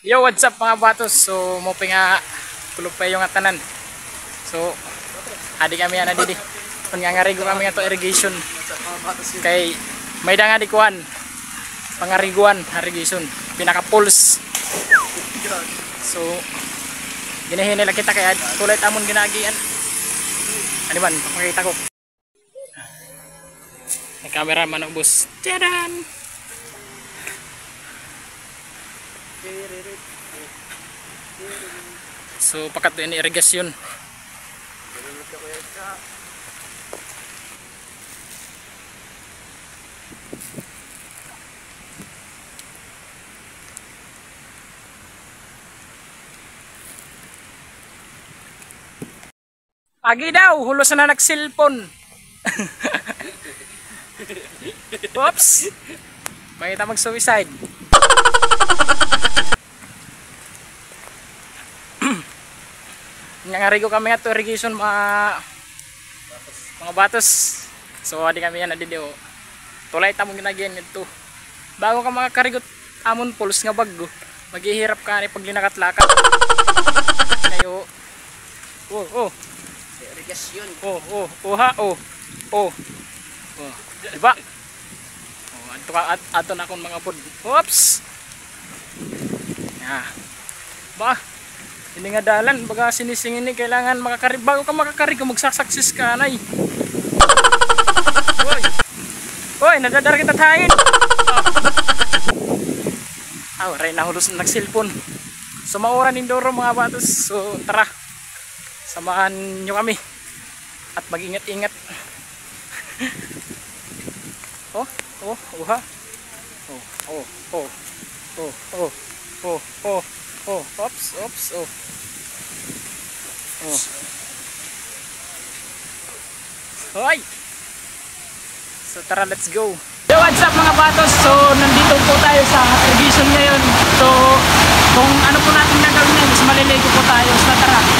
Yo, what's up mga batos? So, mo nga kulog pa yung atanan. So, adi kami ana didi. Pangangarigo kami nga to irrigation. Kay may da nga dikuan. Pangariguan, irrigation. Pinaka pulse. So, ginahin nila kita kaya tulad amon ginagian. Ano man, pakita ko. May camera man ubos. Tadan! So pakat ini irigasyon. Agi daw, hulos na nag-cellphone. Oops. Makita mag-suicide. Ngarigo kami nga to irrigation mga batos. So adi kami yan adidio. Tulay tamong ginagyan ito. Bago ka makakarigot amon pulos nga bago, maghihirap ka ni pag linakatlakat. Kayo. Oh. Irrigation. Oh. Diba? Ato na akong mga pod. Oops. Ya. Ba? Hindi nga dalan, baga sinisingin ni kailangan makakarig. Bago ka makakarig, magsasaksis ka anay. Hoy, nadadara kita tahin. Ray nahulos na nag-cellphone. So maura nindoro mga batos. So tara, samahan nyo kami at mag-ingat-ingat. Oops. Hoy! So tara, let's go. Yo, what's up mga batos? So nandito po tayo sa irrigation ngayon. So kung ano po natin gagawin ngayon, mas maliligo po tayo. So tara.